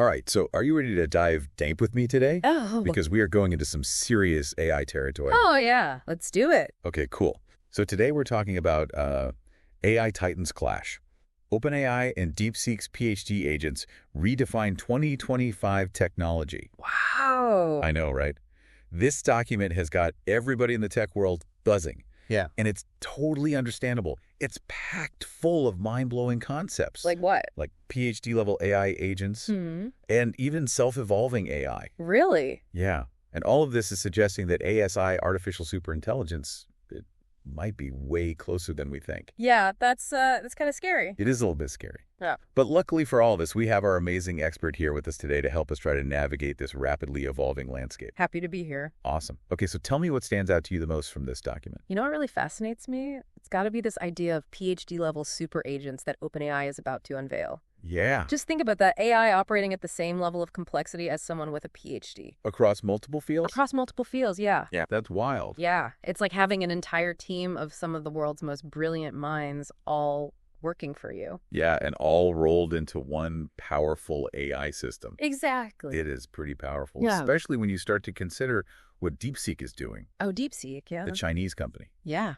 All right, so are you ready to dive deep with me today? Oh. Because we are going into some serious AI territory. Oh, yeah. Let's do it. Okay, cool. So today we're talking about AI Titans clash. OpenAI and DeepSeek's PhD agents redefine 2025 technology. Wow. I know, right? This document has got everybody in the tech world buzzing. Yeah. And it's totally understandable. It's packed full of mind-blowing concepts. Like what? Like PhD-level AI agents and even self-evolving AI. Really? Yeah. And all of this is suggesting that ASI, artificial superintelligence, it might be way closer than we think. Yeah, that's kind of scary. It is a little bit scary. Yeah. But luckily for all of us, we have our amazing expert here with us today to help us try to navigate this rapidly evolving landscape. Happy to be here. Awesome. Okay, so tell me what stands out to you the most from this document. You know what really fascinates me? It's got to be this idea of PhD-level super agents that OpenAI is about to unveil. Yeah. Just think about that, AI operating at the same level of complexity as someone with a PhD. Across multiple fields? Across multiple fields, yeah. Yeah, that's wild. Yeah, it's like having an entire team of some of the world's most brilliant minds all working for you. Yeah, and all rolled into one powerful AI system. Exactly. It is pretty powerful, Yeah. especially when you start to consider what DeepSeek is doing, Oh, DeepSeek, yeah. the Chinese company. Yeah,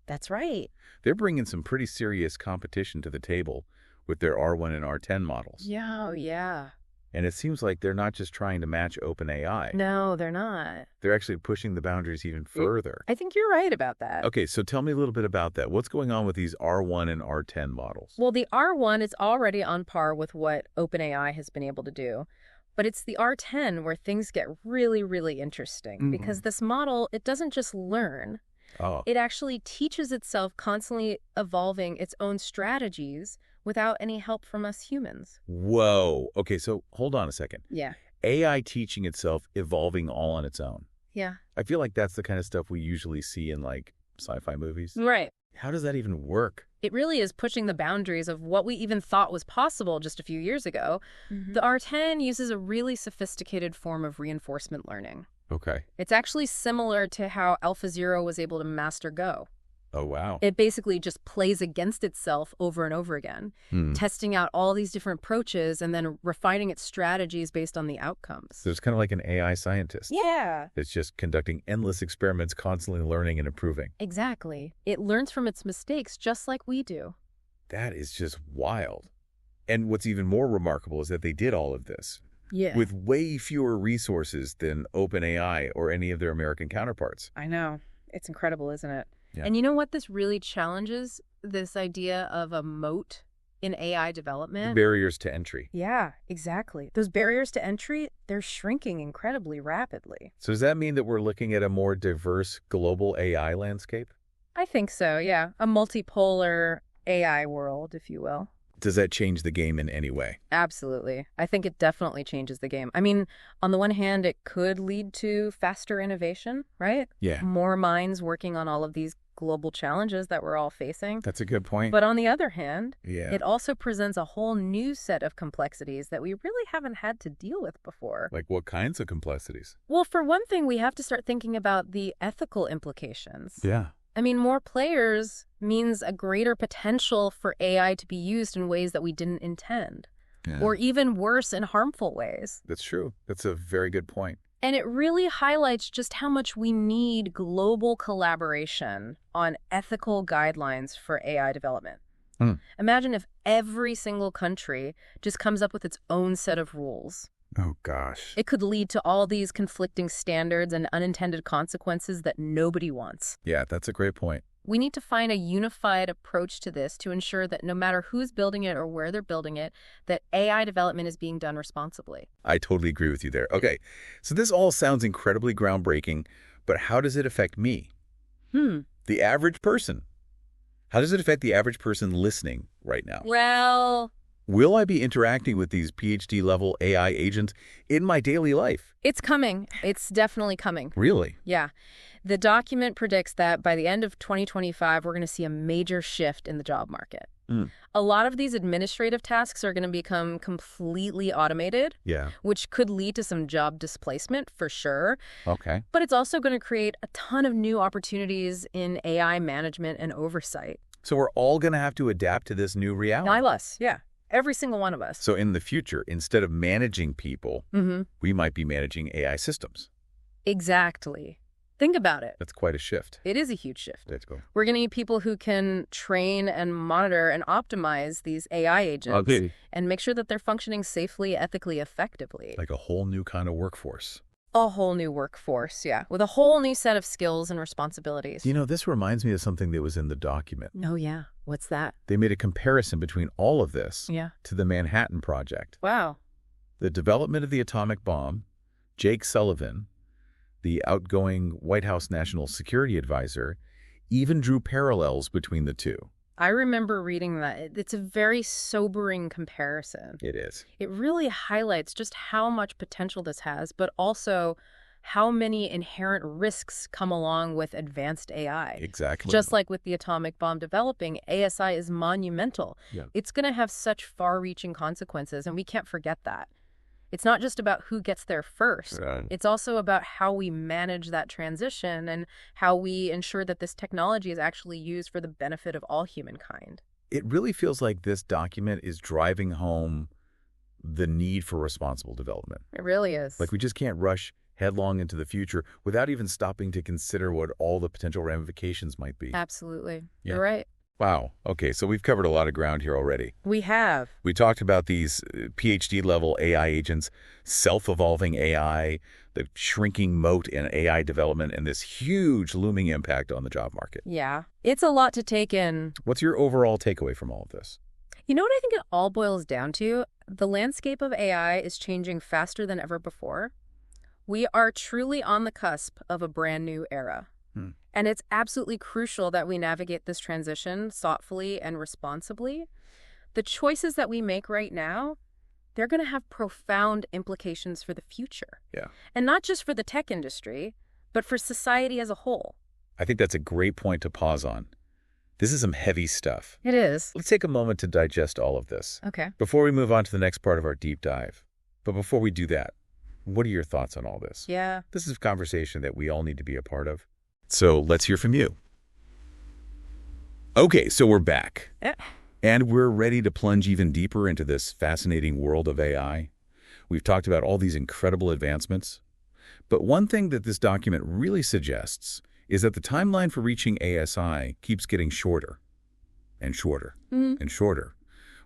that's right. They're bringing some pretty serious competition to the table with their R1 and R10 models. Yeah, oh, yeah. And it seems like they're not just trying to match OpenAI. No, they're not. They're actually pushing the boundaries even further. I think you're right about that. Okay, so tell me a little bit about that. What's going on with these R1 and R10 models? Well, the R1 is already on par with what OpenAI has been able to do. But it's the R10 where things get really, really interesting. Because this model, it doesn't just learn. Oh, It actually teaches itself, constantly evolving its own strategies without any help from us humans. whoa. Okay, so hold on a second. Yeah. AI teaching itself, evolving all on its own. Yeah. I feel like that's the kind of stuff we usually see in like sci-fi movies. Right. How does that even work? It really is pushing the boundaries of what we even thought was possible just a few years ago. The R10 uses a really sophisticated form of reinforcement learning. Okay. It's actually similar to how AlphaZero was able to master Go. Oh, wow. It basically just plays against itself over and over again, testing out all these different approaches and then refining its strategies based on the outcomes. So it's kind of like an AI scientist. Yeah. It's just conducting endless experiments, constantly learning and improving. Exactly. It learns from its mistakes just like we do. That is just wild. And what's even more remarkable is that they did all of this Yeah. with way fewer resources than OpenAI or any of their American counterparts. I know. It's incredible, isn't it? Yeah. And you know what this really challenges? This idea of a moat in AI development. Barriers to entry. Yeah, exactly. Those barriers to entry, they're shrinking incredibly rapidly. So does that mean that we're looking at a more diverse global AI landscape? I think so, yeah. A multipolar AI world, if you will. Does that change the game in any way? Absolutely. I think it definitely changes the game. I mean, on the one hand, it could lead to faster innovation, right? Yeah. More minds working on all of these global challenges that we're all facing. That's a good point. But on the other hand, Yeah. it also presents a whole new set of complexities that we really haven't had to deal with before. Like what kinds of complexities? Well, for one thing, we have to start thinking about the ethical implications. Yeah. I mean, more players means a greater potential for AI to be used in ways that we didn't intend, or even worse, in harmful ways. That's true. That's a very good point. And it really highlights just how much we need global collaboration on ethical guidelines for AI development. Imagine if every single country just comes up with its own set of rules. Oh, gosh. It could lead to all these conflicting standards and unintended consequences that nobody wants. Yeah, that's a great point. We need to find a unified approach to this to ensure that no matter who's building it or where they're building it, that AI development is being done responsibly. I totally agree with you there. Okay, so this all sounds incredibly groundbreaking, but how does it affect me? The average person. How does it affect the average person listening right now? Well, Will I be interacting with these PhD-level AI agents in my daily life? it's coming. It's definitely coming. Really? Yeah. The document predicts that by the end of 2025, we're going to see a major shift in the job market. A lot of these administrative tasks are going to become completely automated, Yeah. which could lead to some job displacement for sure. Okay. But it's also going to create a ton of new opportunities in AI management and oversight. So we're all going to have to adapt to this new reality. Not us, yeah. Every single one of us. So in the future, instead of managing people, we might be managing AI systems. Exactly. Think about it. That's quite a shift. It is a huge shift. Let's go. We're going to need people who can train and monitor and optimize these AI agents and make sure that they're functioning safely, ethically, effectively. Like a whole new kind of workforce. A whole new workforce, yeah, with a whole new set of skills and responsibilities. You know, this reminds me of something that was in the document. Oh, yeah. What's that? They made a comparison between all of this to the Manhattan Project. Wow. The development of the atomic bomb, Jake Sullivan, the outgoing White House National Security Advisor, even drew parallels between the two. I remember reading that. It's a very sobering comparison. It is. It really highlights just how much potential this has, but also how many inherent risks come along with advanced AI. Exactly. Just like with the atomic bomb developing, ASI is monumental. Yeah. It's going to have such far-reaching consequences, and we can't forget that. It's not just about who gets there first. Right. It's also about how we manage that transition and how we ensure that this technology is actually used for the benefit of all humankind. It really feels like this document is driving home the need for responsible development. It really is. Like we just can't rush headlong into the future without even stopping to consider what all the potential ramifications might be. Absolutely. Yeah. You're right. Wow. Okay, so we've covered a lot of ground here already. We have. We talked about these PhD-level AI agents, self-evolving AI, the shrinking moat in AI development, and this huge looming impact on the job market. Yeah. It's a lot to take in. What's your overall takeaway from all of this? You know what I think it all boils down to? The landscape of AI is changing faster than ever before. We are truly on the cusp of a brand new era. And it's absolutely crucial that we navigate this transition thoughtfully and responsibly. The choices that we make right now, they're going to have profound implications for the future. Yeah. And not just for the tech industry, but for society as a whole. I think that's a great point to pause on. This is some heavy stuff. It is. Let's take a moment to digest all of this. Okay. Before we move on to the next part of our deep dive. But before we do that, what are your thoughts on all this? Yeah. This is a conversation that we all need to be a part of. So let's hear from you. Okay, so we're back. And we're ready to plunge even deeper into this fascinating world of AI. We've talked about all these incredible advancements. But one thing that this document really suggests is that the timeline for reaching ASI keeps getting shorter and shorter and shorter.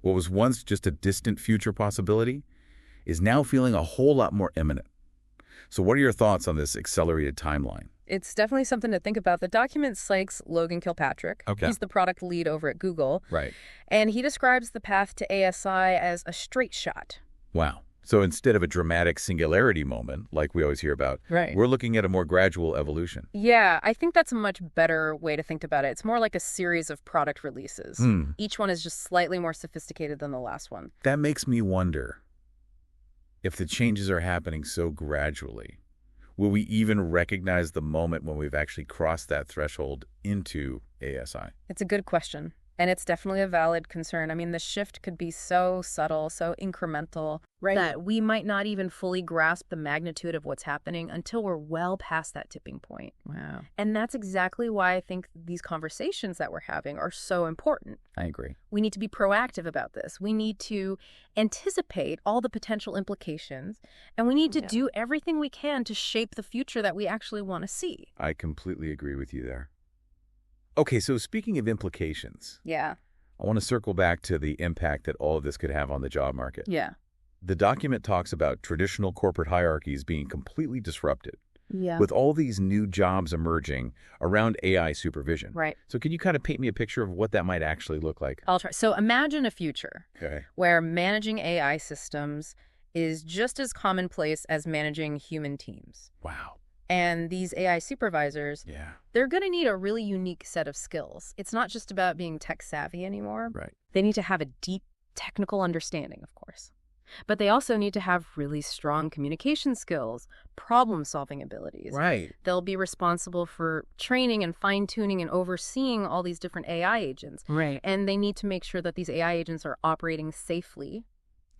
What was once just a distant future possibility is now feeling a whole lot more imminent. So what are your thoughts on this accelerated timeline? It's definitely something to think about. The document cites Logan Kilpatrick. Okay. He's the product lead over at Google. Right. And he describes the path to ASI as a straight shot. Wow. So instead of a dramatic singularity moment, like we always hear about, we're looking at a more gradual evolution. Yeah, I think that's a much better way to think about it. It's more like a series of product releases. Each one is just slightly more sophisticated than the last one. That makes me wonder if the changes are happening so gradually. Will we even recognize the moment when we've actually crossed that threshold into ASI? It's a good question. And it's definitely a valid concern. I mean, the shift could be so subtle, so incremental, that we might not even fully grasp the magnitude of what's happening until we're well past that tipping point. Wow. And that's exactly why I think these conversations that we're having are so important. I agree. We need to be proactive about this. We need to anticipate all the potential implications, and we need to do everything we can to shape the future that we actually want to see. I completely agree with you there. Okay, so speaking of implications, I want to circle back to the impact that all of this could have on the job market. The document talks about traditional corporate hierarchies being completely disrupted, with all these new jobs emerging around AI supervision. Right. So can you kind of paint me a picture of what that might actually look like? I'll try. So imagine a future where managing AI systems is just as commonplace as managing human teams. Wow. And these AI supervisors, they're going to need a really unique set of skills. It's not just about being tech savvy anymore. Right. They need to have a deep technical understanding, of course. But they also need to have really strong communication skills, problem-solving abilities. Right. They'll be responsible for training and fine-tuning and overseeing all these different AI agents. Right. And they need to make sure that these AI agents are operating safely,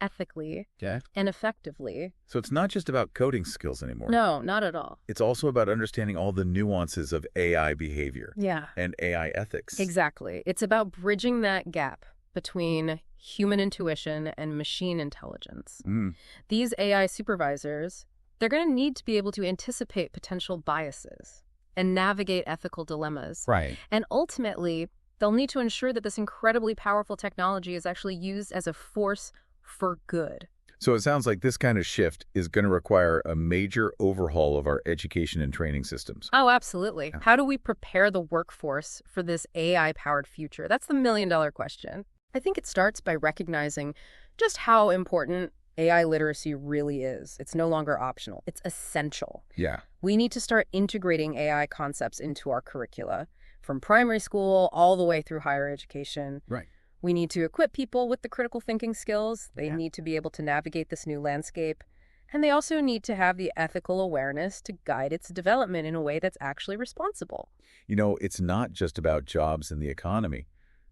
ethically, and effectively. So it's not just about coding skills anymore. No, not at all. It's also about understanding all the nuances of AI behavior. Yeah. And AI ethics. Exactly. It's about bridging that gap between human intuition and machine intelligence. Mm. These AI supervisors, they're going to need to be able to anticipate potential biases and navigate ethical dilemmas. Right. And ultimately, they'll need to ensure that this incredibly powerful technology is actually used as a force for good. So it sounds like this kind of shift is going to require a major overhaul of our education and training systems. Oh, absolutely. Yeah. How do we prepare the workforce for this AI-powered future? That's the million-dollar question. I think it starts by recognizing just how important AI literacy really is. It's no longer optional. It's essential. Yeah. We need to start integrating AI concepts into our curricula, from primary school all the way through higher education. Right. We need to equip people with the critical thinking skills. They need to be able to navigate this new landscape. And they also need to have the ethical awareness to guide its development in a way that's actually responsible. You know, it's not just about jobs and the economy.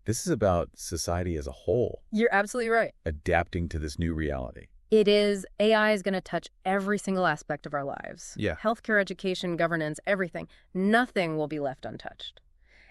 This is about society as a whole. You're absolutely right. Adapting to this new reality. It is. AI is going to touch every single aspect of our lives. Yeah. Healthcare, education, governance, everything. Nothing will be left untouched.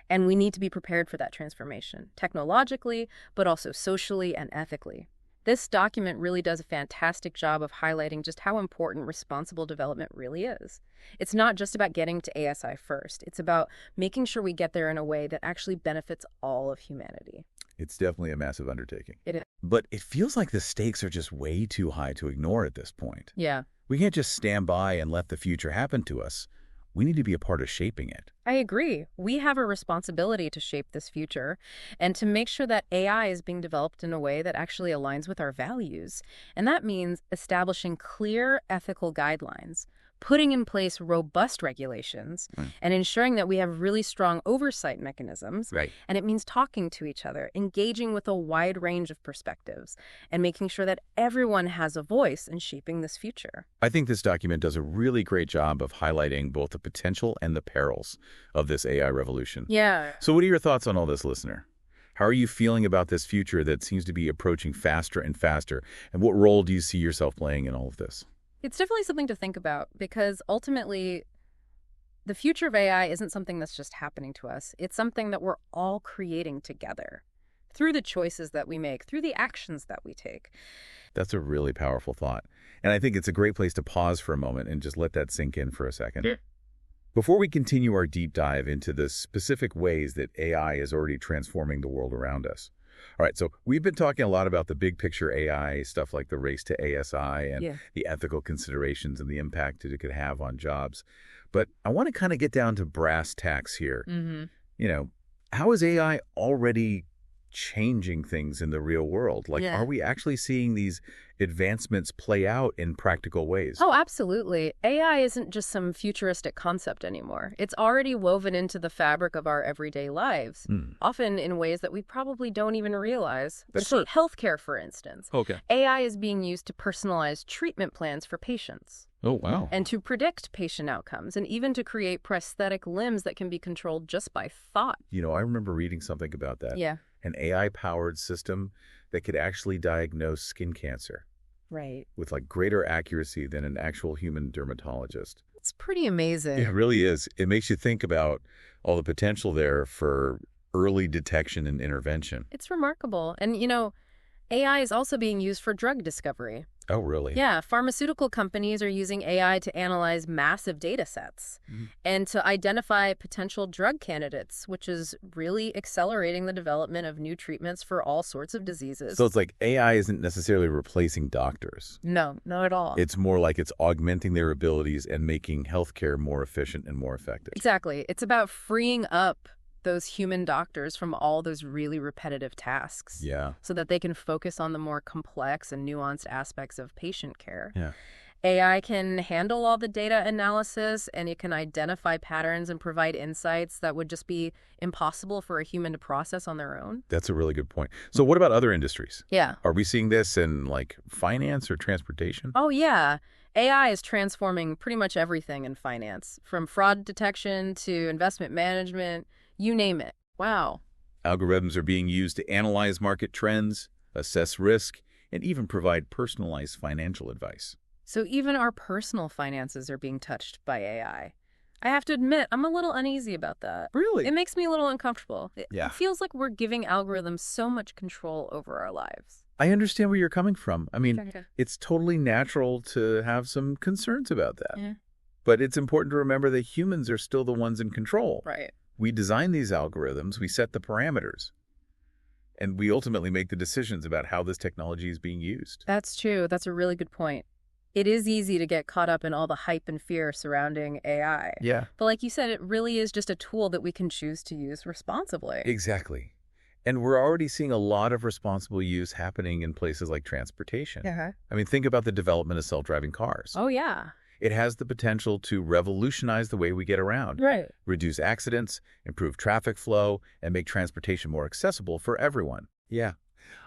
And we need to be prepared for that transformation, technologically, but also socially and ethically. This document really does a fantastic job of highlighting just how important responsible development really is. It's not just about getting to ASI first. It's about making sure we get there in a way that actually benefits all of humanity. It's definitely a massive undertaking. It is. But it feels like the stakes are just way too high to ignore at this point. Yeah. We can't just stand by and let the future happen to us. We need to be a part of shaping it. I agree. We have a responsibility to shape this future and to make sure that AI is being developed in a way that actually aligns with our values. And that means establishing clear ethical guidelines, putting in place robust regulations, and ensuring that we have really strong oversight mechanisms. Right. And it means talking to each other, engaging with a wide range of perspectives, and making sure that everyone has a voice in shaping this future. I think this document does a really great job of highlighting both the potential and the perils of this AI revolution. Yeah. So what are your thoughts on all this, listener? How are you feeling about this future that seems to be approaching faster and faster? And what role do you see yourself playing in all of this? It's definitely something to think about because ultimately the future of AI isn't something that's just happening to us. It's something that we're all creating together through the choices that we make, through the actions that we take. That's a really powerful thought. And I think it's a great place to pause for a moment and just let that sink in for a second. Yeah. Before we continue our deep dive into the specific ways that AI is already transforming the world around us. All right, so we've been talking a lot about the big picture AI, stuff like the race to ASI and the ethical considerations and the impact that it could have on jobs. But I want to kind of get down to brass tacks here. You know, how is AI already changing things in the real world? Like, are we actually seeing these advancements play out in practical ways? Oh, absolutely. AI isn't just some futuristic concept anymore. It's already woven into the fabric of our everyday lives, often in ways that we probably don't even realize. Healthcare, for instance. AI is being used to personalize treatment plans for patients. Oh, wow. And to predict patient outcomes, and even to create prosthetic limbs that can be controlled just by thought. You know, I remember reading something about that. Yeah. An AI-powered system that could actually diagnose skin cancer. Right. With like greater accuracy than an actual human dermatologist. It's pretty amazing. It really is. It makes you think about all the potential there for early detection and intervention. It's remarkable. And, you know, AI is also being used for drug discovery. Oh, really? Yeah, pharmaceutical companies are using AI to analyze massive data sets and to identify potential drug candidates, which is really accelerating the development of new treatments for all sorts of diseases. So it's like AI isn't necessarily replacing doctors. No, not at all. It's more like it's augmenting their abilities and making healthcare more efficient and more effective. Exactly. It's about freeing up those human doctors from all those really repetitive tasks. Yeah. So that they can focus on the more complex and nuanced aspects of patient care. Yeah. AI can handle all the data analysis, and it can identify patterns and provide insights that would just be impossible for a human to process on their own. That's a really good point. So what about other industries? Yeah. Are we seeing this in like finance or transportation? Oh, yeah. AI is transforming pretty much everything in finance, from fraud detection to investment management. You name it. Wow. Algorithms are being used to analyze market trends, assess risk, and even provide personalized financial advice. So even our personal finances are being touched by AI. I have to admit, I'm a little uneasy about that. Really? It makes me a little uncomfortable. Yeah. It feels like we're giving algorithms so much control over our lives. I understand where you're coming from. I mean, Okay. it's totally natural to have some concerns about that. Yeah. But it's important to remember that humans are still the ones in control. Right. We design these algorithms, we set the parameters, and we ultimately make the decisions about how this technology is being used. That's true. That's a really good point. It is easy to get caught up in all the hype and fear surrounding AI. Yeah. But like you said, it really is just a tool that we can choose to use responsibly. Exactly. And we're already seeing a lot of responsible use happening in places like transportation. Uh-huh. I mean, think about the development of self-driving cars. Oh, yeah. It has the potential to revolutionize the way we get around, Right. reduce accidents, improve traffic flow, and make transportation more accessible for everyone. Yeah.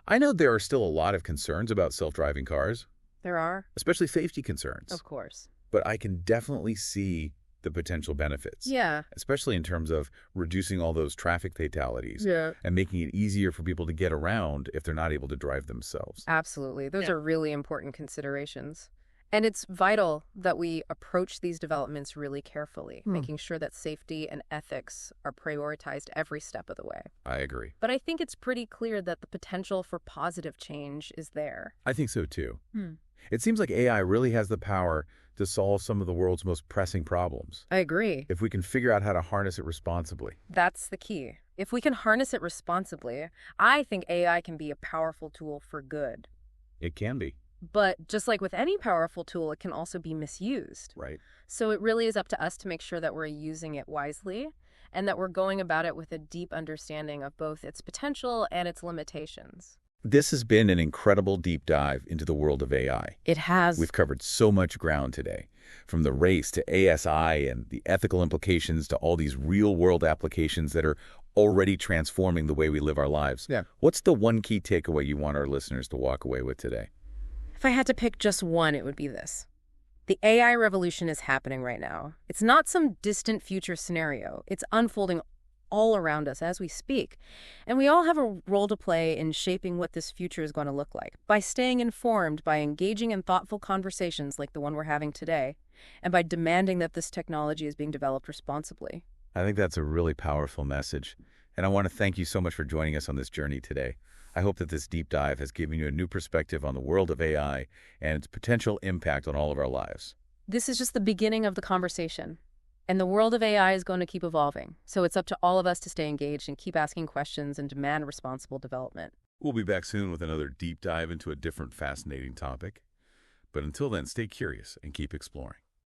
I know there are still a lot of concerns about self-driving cars, There are? especially safety concerns. Of course. But I can definitely see the potential benefits. Yeah. Especially in terms of reducing all those traffic fatalities Yeah. and making it easier for people to get around if they're not able to drive themselves. Absolutely. Those are really important considerations. And it's vital that we approach these developments really carefully, making sure that safety and ethics are prioritized every step of the way. I agree. But I think it's pretty clear that the potential for positive change is there. I think so too. It seems like AI really has the power to solve some of the world's most pressing problems, I agree. if we can figure out how to harness it responsibly. That's the key. If we can harness it responsibly, I think AI can be a powerful tool for good. It can be. But just like with any powerful tool, it can also be misused. Right. So it really is up to us to make sure that we're using it wisely and that we're going about it with a deep understanding of both its potential and its limitations. This has been an incredible deep dive into the world of AI. It has. We've covered so much ground today, from the race to ASI and the ethical implications to all these real-world applications that are already transforming the way we live our lives. Yeah. What's the one key takeaway you want our listeners to walk away with today? If I had to pick just one, it would be this. The AI revolution is happening right now. It's not some distant future scenario. It's unfolding all around us as we speak. And we all have a role to play in shaping what this future is going to look like by staying informed, by engaging in thoughtful conversations like the one we're having today, and by demanding that this technology is being developed responsibly. I think that's a really powerful message. And I want to thank you so much for joining us on this journey today. I hope that this deep dive has given you a new perspective on the world of AI and its potential impact on all of our lives. This is just the beginning of the conversation. And the world of AI is going to keep evolving. So it's up to all of us to stay engaged and keep asking questions and demand responsible development. We'll be back soon with another deep dive into a different fascinating topic. But until then, stay curious and keep exploring.